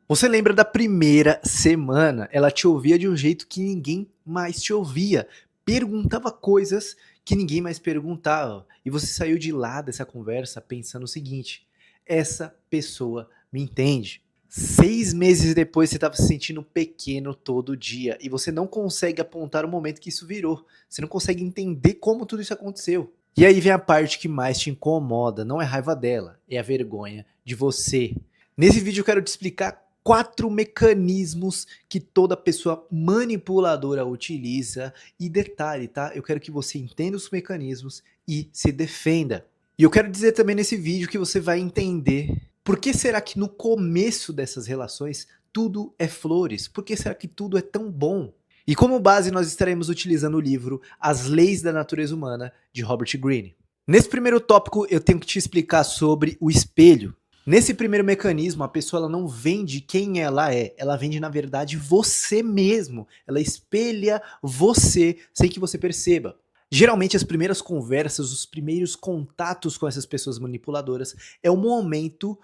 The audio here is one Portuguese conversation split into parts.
Você lembra da primeira semana? Ela te ouvia de um jeito que ninguém mais te ouvia. Perguntava coisas que ninguém mais perguntava. E você saiu de lá dessa conversa pensando o seguinte: essa pessoa me entende. 6 meses depois você estava se sentindo pequeno todo dia e você não consegue apontar o momento que isso virou. Você não consegue entender como tudo isso aconteceu. E aí vem a parte que mais te incomoda, não é a raiva dela, é a vergonha de você. Nesse vídeo eu quero te explicar 4 mecanismos que toda pessoa manipuladora utiliza. E detalhe, tá? Eu quero que você entenda os mecanismos e se defenda. E eu quero dizer também nesse vídeo que você vai entender por que será que no começo dessas relações tudo é flores? Por que será que tudo é tão bom? E como base nós estaremos utilizando o livro As Leis da Natureza Humana, de Robert Greene. Nesse primeiro tópico eu tenho que te explicar sobre o espelho. Nesse primeiro mecanismo, a pessoa ela não vende quem ela vende na verdade você mesmo, ela espelha você sem que você perceba. Geralmente as primeiras conversas, os primeiros contatos com essas pessoas manipuladoras é o momento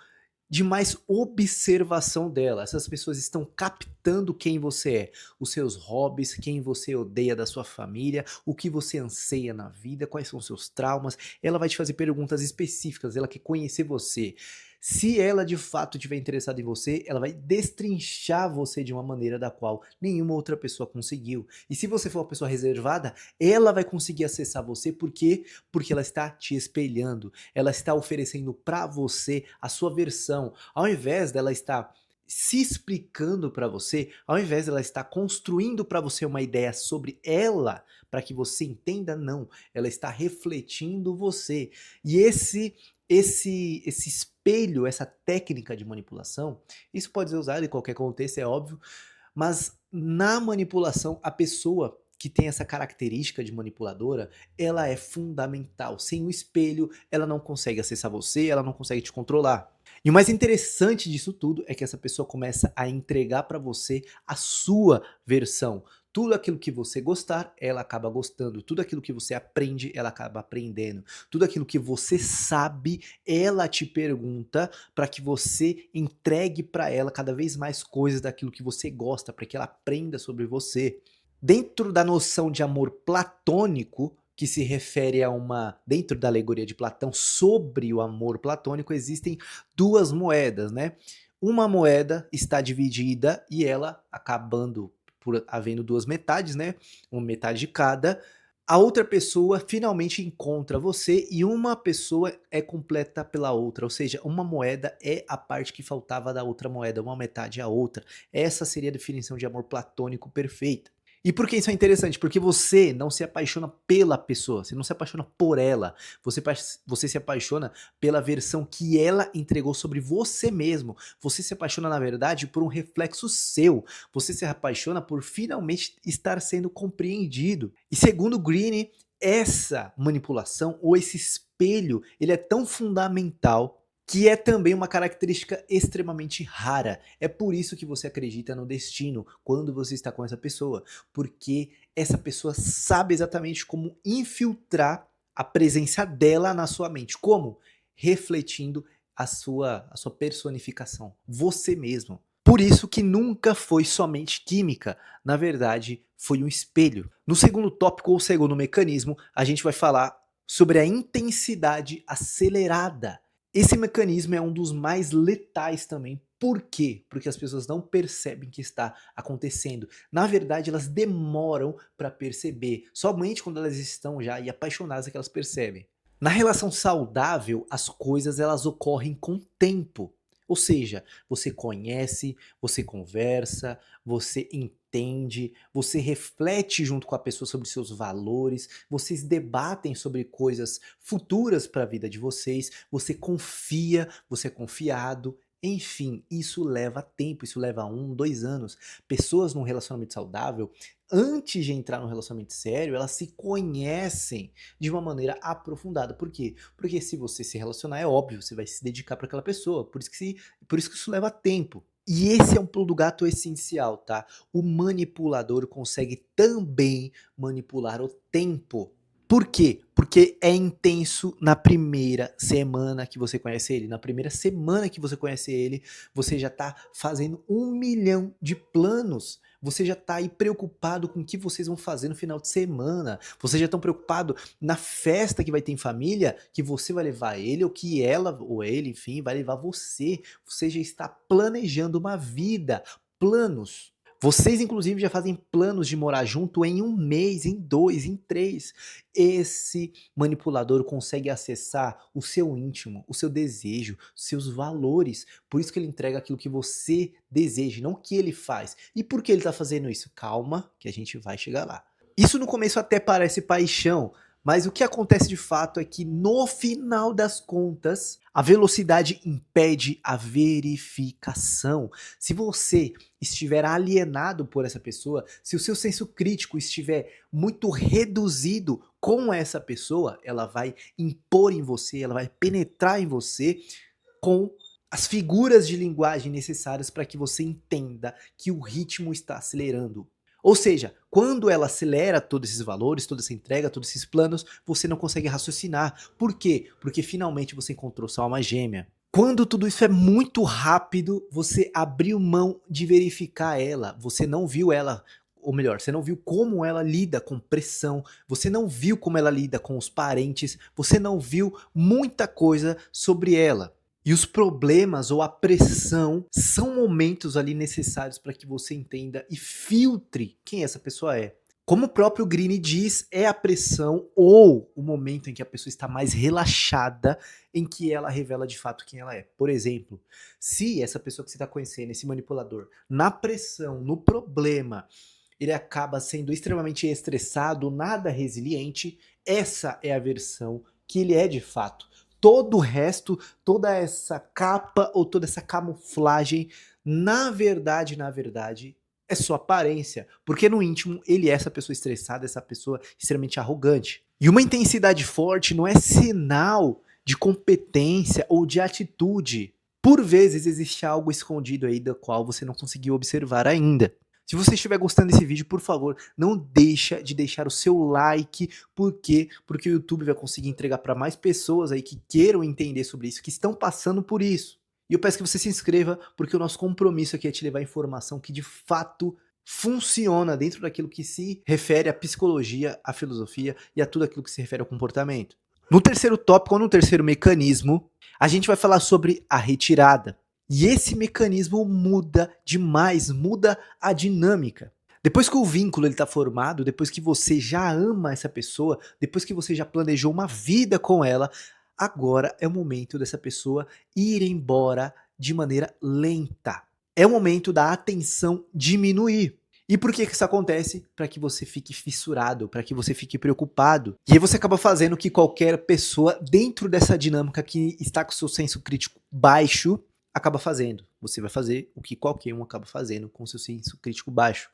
de mais observação dela. Essas pessoas estão captando quem você é, os seus hobbies, quem você odeia da sua família, o que você anseia na vida, quais são os seus traumas. Ela vai te fazer perguntas específicas, ela quer conhecer você. Se ela de fato estiver interessada em você, ela vai destrinchar você de uma maneira da qual nenhuma outra pessoa conseguiu. E se você for uma pessoa reservada, ela vai conseguir acessar você porque ela está te espelhando, ela está oferecendo para você a sua versão, ao invés dela estar se explicando para você, ao invés dela estar construindo para você uma ideia sobre ela, para que você entenda, não, ela está refletindo você. E esse espelho, essa técnica de manipulação, isso pode ser usado em qualquer contexto, é óbvio, mas na manipulação, a pessoa que tem essa característica de manipuladora, ela é fundamental. Sem o espelho, ela não consegue acessar você, ela não consegue te controlar. E o mais interessante disso tudo é que essa pessoa começa a entregar para você a sua versão. Tudo aquilo que você gostar, ela acaba gostando. Tudo aquilo que você aprende, ela acaba aprendendo. Tudo aquilo que você sabe, ela te pergunta para que você entregue para ela cada vez mais coisas daquilo que você gosta, para que ela aprenda sobre você. Dentro da noção de amor platônico, que se refere a dentro da alegoria de Platão sobre o amor platônico, existem duas moedas, né? Uma moeda está dividida e ela acabando por havendo duas metades, né? Uma metade de cada. A outra pessoa finalmente encontra você e uma pessoa é completa pela outra, ou seja, uma moeda é a parte que faltava da outra moeda, uma metade é a outra. Essa seria a definição de amor platônico perfeita. E por que isso é interessante? Porque você não se apaixona pela pessoa, você não se apaixona por ela, você se apaixona pela versão que ela entregou sobre você mesmo. Você se apaixona, na verdade, por um reflexo seu. Você se apaixona por finalmente estar sendo compreendido. E segundo Greene, essa manipulação ou esse espelho, ele é tão fundamental que é também uma característica extremamente rara. É por isso que você acredita no destino quando você está com essa pessoa, porque essa pessoa sabe exatamente como infiltrar a presença dela na sua mente. Como? Refletindo a sua personificação, você mesmo. Por isso que nunca foi somente química, na verdade foi um espelho. No segundo tópico ou segundo mecanismo, a gente vai falar sobre a intensidade acelerada. Esse mecanismo é um dos mais letais também. Por quê? Porque as pessoas não percebem que está acontecendo. Na verdade, elas demoram para perceber. Somente quando elas estão já apaixonadas é que elas percebem. Na relação saudável, as coisas elas ocorrem com tempo. Ou seja, você conhece, você conversa, você entende, você reflete junto com a pessoa sobre seus valores, vocês debatem sobre coisas futuras para a vida de vocês, você confia, você é confiado. Enfim, isso leva tempo, isso leva 1, 2 anos. Pessoas num relacionamento saudável, antes de entrar num relacionamento sério, elas se conhecem de uma maneira aprofundada. Por quê? Porque se você se relacionar, é óbvio, você vai se dedicar para aquela pessoa. Por isso que isso leva tempo. E esse é um pulo do gato essencial, tá? O manipulador consegue também manipular o tempo. Por quê? Porque é intenso na primeira semana que você conhece ele. Na primeira semana que você conhece ele, você já tá fazendo 1 milhão de planos. Você já tá aí preocupado com o que vocês vão fazer no final de semana. Vocês já estão preocupados na festa que vai ter em família, que você vai levar ele, ou que ela ou ele, enfim, vai levar você. Você já está planejando uma vida, planos. Vocês, inclusive, já fazem planos de morar junto em 1 mês, em 2, em 3. Esse manipulador consegue acessar o seu íntimo, o seu desejo, seus valores. Por isso que ele entrega aquilo que você deseja, não o que ele faz. E por que ele está fazendo isso? Calma, que a gente vai chegar lá. Isso no começo até parece paixão, mas o que acontece de fato é que no final das contas, a velocidade impede a verificação. Se você estiver alienado por essa pessoa, se o seu senso crítico estiver muito reduzido com essa pessoa, ela vai impor em você, ela vai penetrar em você com as figuras de linguagem necessárias para que você entenda que o ritmo está acelerando. Ou seja, quando ela acelera todos esses valores, toda essa entrega, todos esses planos, você não consegue raciocinar. Por quê? Porque finalmente você encontrou sua alma gêmea. Quando tudo isso é muito rápido, você abriu mão de verificar ela, você não viu ela, ou melhor, você não viu como ela lida com pressão, você não viu como ela lida com os parentes, você não viu muita coisa sobre ela. E os problemas ou a pressão são momentos ali necessários para que você entenda e filtre quem essa pessoa é. Como o próprio Greene diz, é a pressão ou o momento em que a pessoa está mais relaxada em que ela revela de fato quem ela é. Por exemplo, se essa pessoa que você está conhecendo, esse manipulador, na pressão, no problema, ele acaba sendo extremamente estressado, nada resiliente, essa é a versão que ele é de fato. Todo o resto, toda essa capa ou toda essa camuflagem, na verdade, é só aparência. Porque no íntimo, ele é essa pessoa estressada, essa pessoa extremamente arrogante. E uma intensidade forte não é sinal de competência ou de atitude. Por vezes existe algo escondido aí do qual você não conseguiu observar ainda. Se você estiver gostando desse vídeo, por favor, não deixa de deixar o seu like. Por quê? Porque o YouTube vai conseguir entregar para mais pessoas aí que queiram entender sobre isso, que estão passando por isso. E eu peço que você se inscreva, porque o nosso compromisso aqui é te levar a informação que de fato funciona dentro daquilo que se refere à psicologia, à filosofia e a tudo aquilo que se refere ao comportamento. No terceiro tópico, ou no terceiro mecanismo, a gente vai falar sobre a retirada. E esse mecanismo muda demais, muda a dinâmica. Depois que o vínculo está formado, depois que você já ama essa pessoa, depois que você já planejou uma vida com ela, agora é o momento dessa pessoa ir embora de maneira lenta. É o momento da atenção diminuir. E por que isso acontece? Para que você fique fissurado, para que você fique preocupado. E aí você acaba fazendo o que qualquer pessoa dentro dessa dinâmica que está com o seu senso crítico baixo acaba fazendo. Você vai fazer o que qualquer um acaba fazendo com seu senso crítico baixo,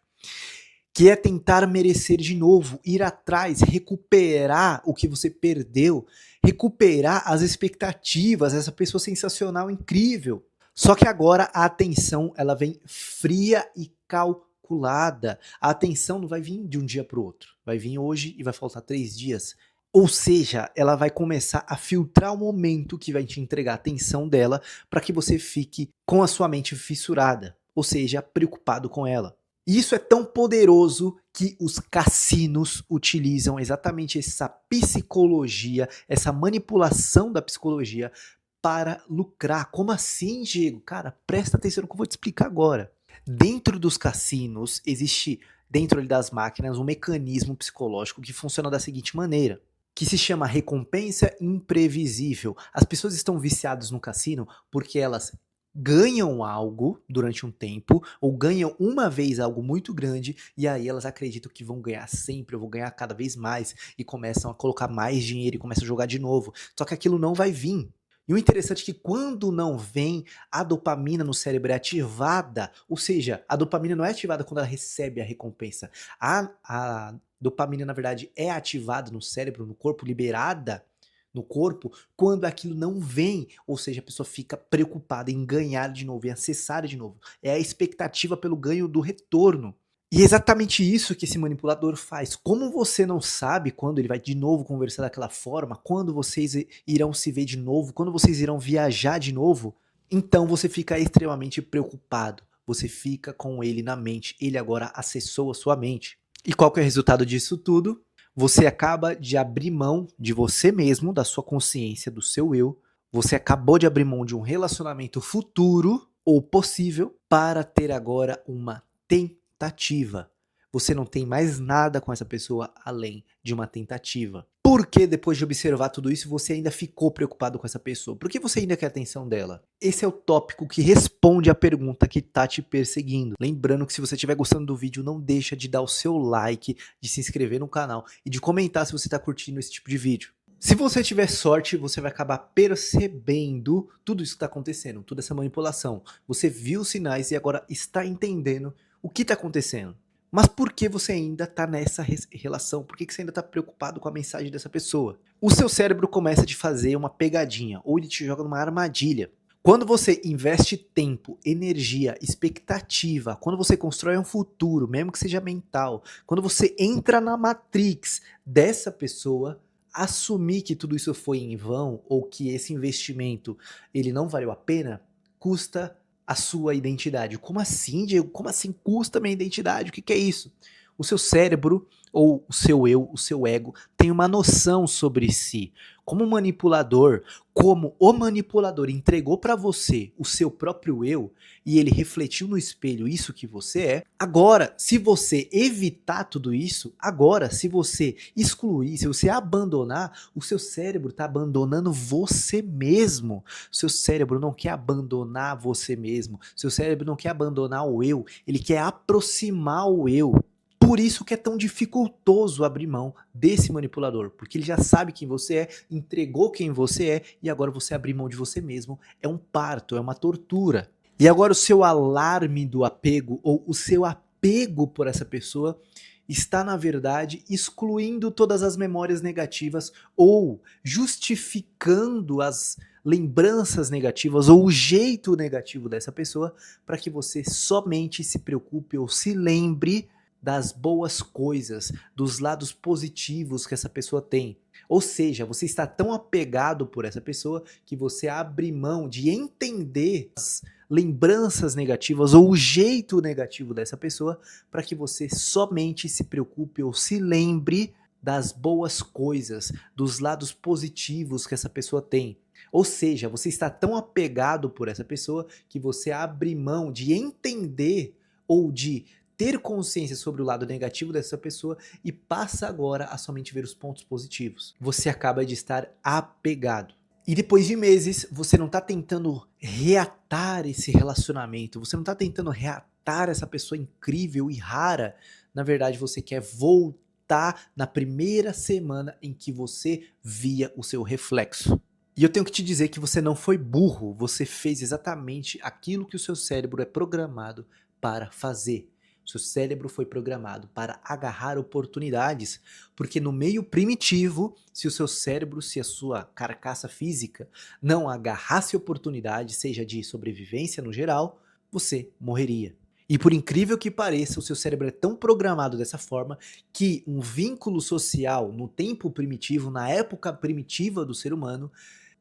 que é tentar merecer de novo, ir atrás, recuperar o que você perdeu, recuperar as expectativas, essa pessoa sensacional, incrível. Só que agora a atenção ela vem fria e calculada. A atenção não vai vir de um dia para o outro. Vai vir hoje e vai faltar 3 dias. Ou seja, ela vai começar a filtrar o momento que vai te entregar a atenção dela para que você fique com a sua mente fissurada, ou seja, preocupado com ela. E isso é tão poderoso que os cassinos utilizam exatamente essa psicologia, essa manipulação da psicologia para lucrar. Como assim, Diego? Cara, presta atenção no que eu vou te explicar agora. Dentro dos cassinos, existe, dentro das máquinas, um mecanismo psicológico que funciona da seguinte maneira, que se chama recompensa imprevisível. As pessoas estão viciadas no cassino porque elas ganham algo durante um tempo, ou ganham uma vez algo muito grande, e aí elas acreditam que vão ganhar sempre, ou vão ganhar cada vez mais, e começam a colocar mais dinheiro e começam a jogar de novo. Só que aquilo não vai vir. E o interessante é que quando não vem, a dopamina no cérebro é ativada, ou seja, a dopamina não é ativada quando ela recebe a recompensa. A dopamina, na verdade, é ativada no cérebro, no corpo, liberada no corpo, quando aquilo não vem, ou seja, a pessoa fica preocupada em ganhar de novo, em acessar de novo. É a expectativa pelo ganho do retorno. E é exatamente isso que esse manipulador faz. Como você não sabe quando ele vai de novo conversar daquela forma, quando vocês irão se ver de novo, quando vocês irão viajar de novo, então você fica extremamente preocupado. Você fica com ele na mente. Ele agora acessou a sua mente. E qual que é o resultado disso tudo? Você acaba de abrir mão de você mesmo, da sua consciência, do seu eu. Você acabou de abrir mão de um relacionamento futuro ou possível para ter agora uma tentativa. Você não tem mais nada com essa pessoa além de uma tentativa. Por que depois de observar tudo isso você ainda ficou preocupado com essa pessoa? Por que você ainda quer a atenção dela? Esse é o tópico que responde à pergunta que tá te perseguindo. Lembrando que se você estiver gostando do vídeo, não deixa de dar o seu like, de se inscrever no canal e de comentar se você está curtindo esse tipo de vídeo. Se você tiver sorte, você vai acabar percebendo tudo isso que está acontecendo, toda essa manipulação. Você viu os sinais e agora está entendendo o que está acontecendo. Mas por que você ainda está nessa relação? Por que você ainda está preocupado com a mensagem dessa pessoa? O seu cérebro começa a te fazer uma pegadinha, ou ele te joga numa armadilha. Quando você investe tempo, energia, expectativa, quando você constrói um futuro, mesmo que seja mental, quando você entra na matrix dessa pessoa, assumir que tudo isso foi em vão ou que esse investimento ele não valeu a pena, custa a sua identidade. Como assim, Diego? Como assim custa minha identidade? O que é isso? O seu cérebro, ou o seu eu, o seu ego, tem uma noção sobre si. Como manipulador, como o manipulador entregou para você o seu próprio eu e ele refletiu no espelho isso que você é, agora, se você evitar tudo isso, agora, se você excluir, se você abandonar, o seu cérebro está abandonando você mesmo. O seu cérebro não quer abandonar você mesmo. O seu cérebro não quer abandonar o eu, ele quer aproximar o eu. Por isso que é tão dificultoso abrir mão desse manipulador, porque ele já sabe quem você é, entregou quem você é, e agora você abrir mão de você mesmo é um parto, é uma tortura. E agora o seu alarme do apego, ou o seu apego por essa pessoa, está na verdade excluindo todas as memórias negativas ou justificando as lembranças negativas ou o jeito negativo dessa pessoa para que você somente se preocupe ou se lembre das boas coisas, dos lados positivos que essa pessoa tem. Ou seja, você está tão apegado por essa pessoa que você abre mão de entender as lembranças negativas ou o jeito negativo dessa pessoa para que você somente se preocupe ou se lembre das boas coisas, dos lados positivos que essa pessoa tem. Ou seja, você está tão apegado por essa pessoa que você abre mão de entender ou de ter consciência sobre o lado negativo dessa pessoa e passa agora a somente ver os pontos positivos. Você acaba de estar apegado. E depois de meses, você não está tentando reatar esse relacionamento, você não está tentando reatar essa pessoa incrível e rara. Na verdade, você quer voltar na primeira semana em que você via o seu reflexo. E eu tenho que te dizer que você não foi burro, você fez exatamente aquilo que o seu cérebro é programado para fazer. Seu cérebro foi programado para agarrar oportunidades, porque no meio primitivo, se o seu cérebro, se a sua carcaça física não agarrasse oportunidade, seja de sobrevivência no geral, você morreria. E por incrível que pareça, o seu cérebro é tão programado dessa forma que um vínculo social no tempo primitivo, na época primitiva do ser humano,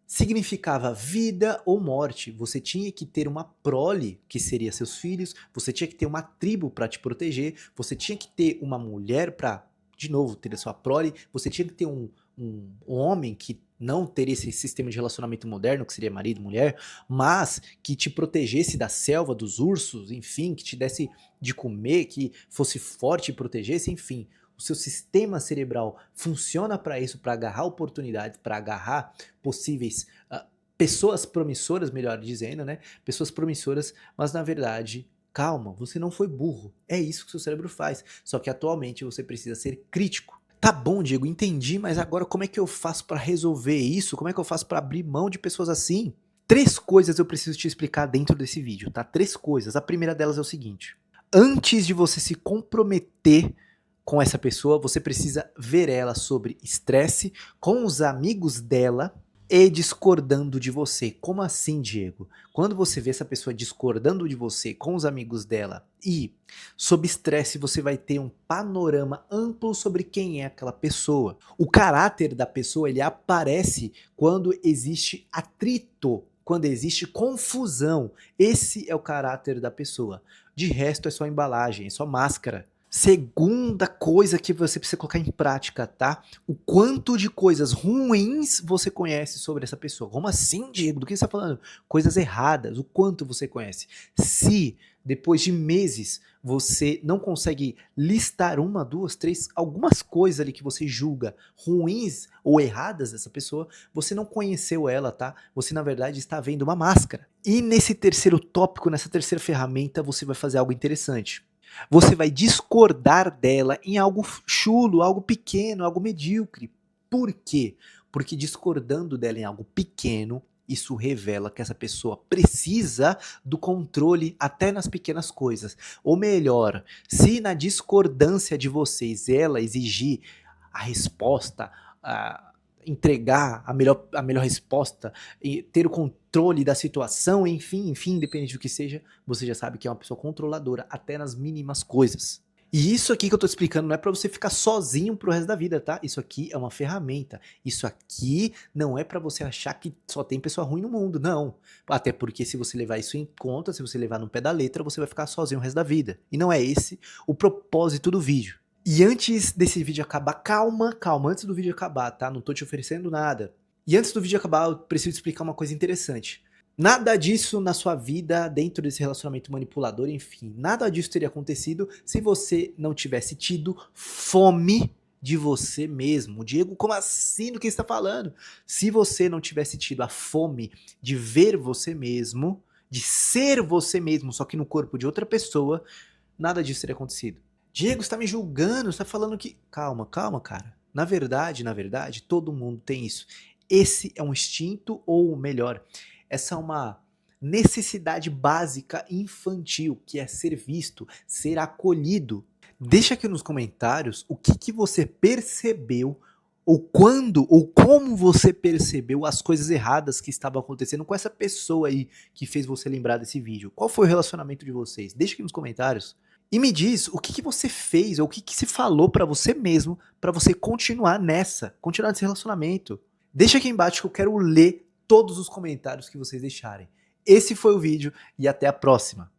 significava vida ou morte. Você tinha que ter uma prole, que seria seus filhos, você tinha que ter uma tribo para te proteger, você tinha que ter uma mulher para, de novo, ter a sua prole, você tinha que ter um homem que não teria esse sistema de relacionamento moderno, que seria marido e mulher, mas que te protegesse da selva, dos ursos, enfim, que te desse de comer, que fosse forte e protegesse, enfim. O seu sistema cerebral funciona para isso, para agarrar oportunidades, para agarrar possíveis pessoas promissoras, melhor dizendo, né? Pessoas promissoras, mas na verdade, calma, você não foi burro. É isso que o seu cérebro faz. Só que atualmente você precisa ser crítico. Tá bom, Diego, entendi, mas agora como é que eu faço para resolver isso? Como é que eu faço para abrir mão de pessoas assim? 3 coisas eu preciso te explicar dentro desse vídeo, tá? 3 coisas. A primeira delas é o seguinte: antes de você se comprometer com essa pessoa, você precisa ver ela sobre estresse com os amigos dela e discordando de você. Como assim, Diego? Quando você vê essa pessoa discordando de você com os amigos dela e sob estresse você vai ter um panorama amplo sobre quem é aquela pessoa. O caráter da pessoa ele aparece quando existe atrito, quando existe confusão. Esse é o caráter da pessoa. De resto é só embalagem, é só máscara. Segunda coisa que você precisa colocar em prática, tá? O quanto de coisas ruins você conhece sobre essa pessoa. Como assim, Diego? Do que você está falando? Coisas erradas. O quanto você conhece. Se depois de meses você não consegue listar uma, duas, três, algumas coisas ali que você julga ruins ou erradas dessa pessoa, você não conheceu ela, tá? Você na verdade está vendo uma máscara. E nesse terceiro tópico, nessa terceira ferramenta, você vai fazer algo interessante. Você vai discordar dela em algo chulo, algo pequeno, algo medíocre. Por quê? Porque discordando dela em algo pequeno, isso revela que essa pessoa precisa do controle até nas pequenas coisas. Ou melhor, se na discordância de vocês ela exigir a resposta, entregar a melhor resposta, e ter o controle da situação, enfim, independente do que seja, você já sabe que é uma pessoa controladora, até nas mínimas coisas. E isso aqui que eu tô explicando não é pra você ficar sozinho pro resto da vida, tá? Isso aqui é uma ferramenta. Isso aqui não é pra você achar que só tem pessoa ruim no mundo, não. Até porque se você levar isso em conta, se você levar no pé da letra, você vai ficar sozinho o resto da vida. E não é esse o propósito do vídeo. E antes desse vídeo acabar, calma, antes do vídeo acabar, tá? Não tô te oferecendo nada. E antes do vídeo acabar, eu preciso explicar uma coisa interessante. Nada disso na sua vida, dentro desse relacionamento manipulador, enfim, nada disso teria acontecido se você não tivesse tido fome de você mesmo. Diego, como assim? Do que você está falando? Se você não tivesse tido a fome de ver você mesmo, de ser você mesmo, só que no corpo de outra pessoa, nada disso teria acontecido. Diego, você tá me julgando, você tá falando que... Calma, cara. Na verdade, todo mundo tem isso. Esse é um instinto, ou melhor, essa é uma necessidade básica infantil, que é ser visto, ser acolhido. Deixa aqui nos comentários o que você percebeu, ou quando, ou como você percebeu as coisas erradas que estavam acontecendo com essa pessoa aí que fez você lembrar desse vídeo. Qual foi o relacionamento de vocês? Deixa aqui nos comentários. E me diz o que você fez, ou o que se falou pra você mesmo, pra você continuar nesse relacionamento. Deixa aqui embaixo que eu quero ler todos os comentários que vocês deixarem. Esse foi o vídeo e até a próxima.